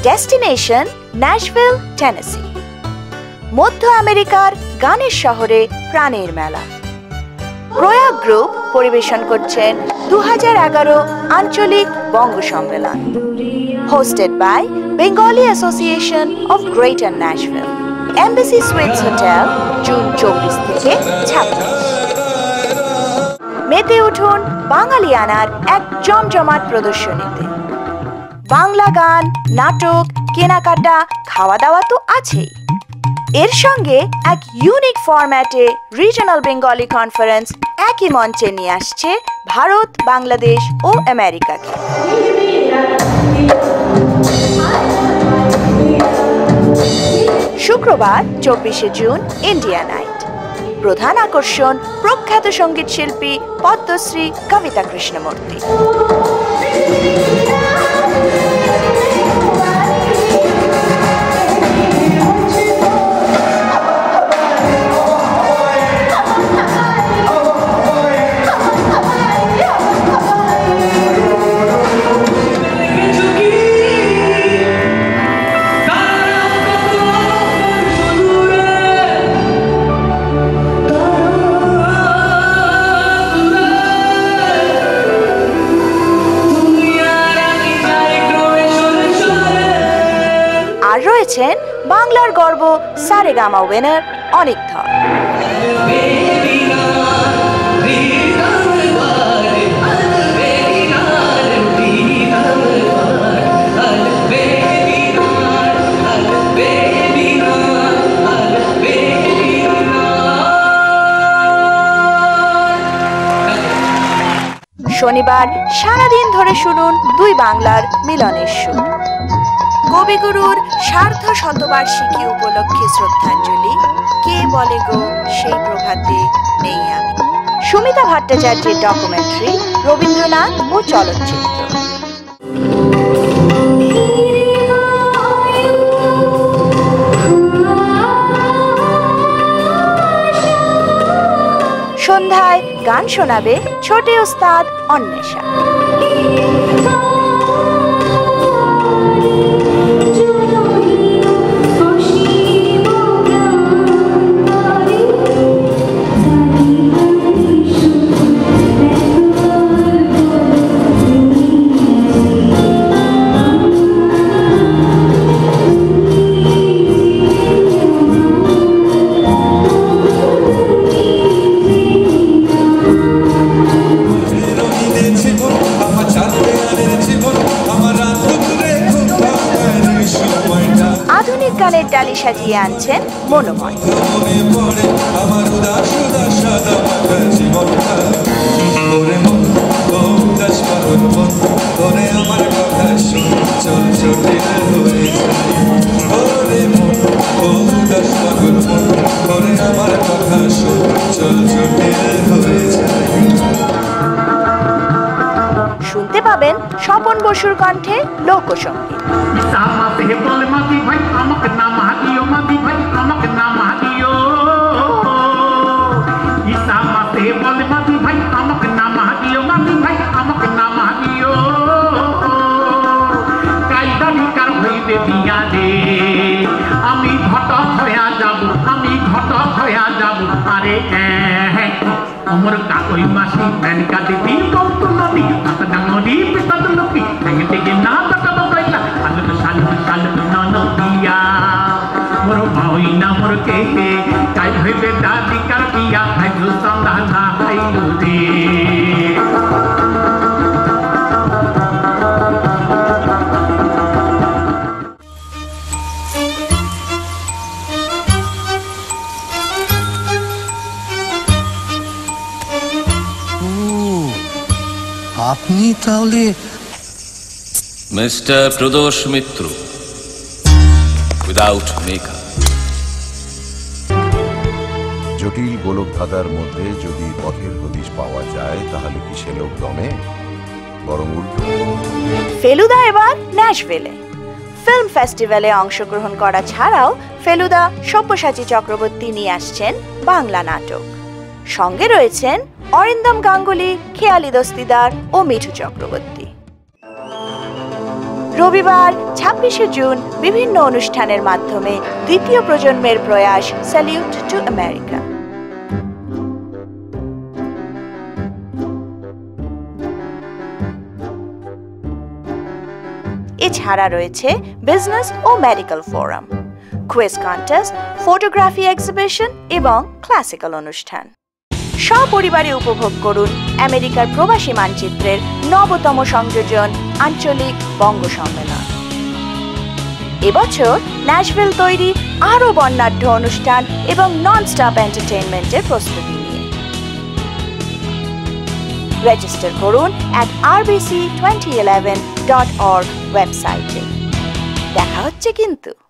Destination Nashville, Tennessee. মধ্য আমেরিকার গানের শহরে প্রাণের মেলা। প্রয়াগ গ্রুপ পরিবেশন করছেন 2011 আঞ্চলিক Banga Sammelan, hosted by Bengali association of greater Nashville, embassy suites hotel, June 24 থেকে 26। মেতে উঠুন বাঙালিয়ানার এক জমজমাট প্রদর্শনীতে। বাংলা গান, নাটক, কেনাকাটা, খাওয়া দাওয়া তো আছেই। এর সঙ্গে এক ইউনিক ফরম্যাটে রিজনাল বেঙ্গলি কনফারেন্স একই মঞ্চে নিয়ে আসছে ভারত, বাংলাদেশ ও আমেরিকাকে। শুক্রবার 24শে জুন ইন্ডিয়া নাইট। প্রধান আকর্ষণ প্রখ্যাত সঙ্গীত শিল্পী পদ্মশ্রী কবিতা কৃষ্ণমূর্তি। রয়েছেন বাংলার গর্ব সারেগামা উইনার অনিক ধর। শনিবার সারাদিন ধরে শুনুন দুই বাংলার মিলনের সুর। কবিগুরুর সার্ধ শতবার্ষিকী উপলক্ষে শ্রদ্ধাঞ্জলি, কে বলে গো সেই প্রভাতে নেই আমি। সুমিতা ভট্টাচার্যের ডকুমেন্টারি, রবীন্দ্রনাথ ও চলচ্চিত্র। সন্ধ্যায় গান শোনাবে ছোটে ওস্তাদ অন্বেষা। আধুনিক গানের ডালি সাজিয়ে আনছেন মনোময়। শুনতে পাবেন স্বপন বসুর কণ্ঠে লোকসঙ্গীত। আমি ঘটক হইয়া যাব, আমি ঘটক হইয়া যাব। আরে অমর কাকই মাসি মেনকা দিদি কৌতু নদী আতা ডাঙরি পিতা দুলকি ভেঙে থেকে না কাটাবো কইলা আলু সালু সালু ননদিয়া মোর ভাই না মোর কে কাই হইবে দাদি কার পিয়া ভাইলু সন্ধ্যা না হাইলু রে। আপনি তাহলে মিস্টার প্রদোষ মিত্র উইদাউট মেকআপ। জটিল গোলকধাঁধার মধ্যে যদি পথের হদিশ পাওয়া যায় তাহলে কি সে লোক দমে, বরং উল্টো। ফেলুদা এবার ন্যাশভিলে ফিল্ম ফেস্টিভ্যালে অংশগ্রহণ করা ছাড়াও ফেলুদা সব্যসাচী চক্রবর্তী নিয়ে আসছেন বাংলা নাটক। সঙ্গে রয়েছেন অরিন্দম গাঙ্গুলি, খেয়ালি দস্তিদার ও মিঠু চক্রবর্তী। রবিবার 26শে জুন বিভিন্ন অনুষ্ঠানের মাধ্যমে দ্বিতীয় প্রজন্মের প্রয়াস স্যালিউট টু আমেরিকা। এছাড়া রয়েছে বিজনেস ও medical forum, quiz contest, photography exhibition এবং ক্লাসিক্যাল অনুষ্ঠান। সপরিবারে উপভোগ করুন আমেরিকার প্রবাসী মানচিত্রের নবতম সংযোজন আঞ্চলিক বঙ্গ সম্মেলন। এবছর ন্যাশভিল তৈরি আরও বর্ণাঢ্য অনুষ্ঠান এবং নন-স্টপ এন্টারটেইনমেন্টের প্রস্তুতি নিয়ে। রেজিস্টার করুন @rbc2011.org ওয়েবসাইটে। দেখা হচ্ছে কিন্তু।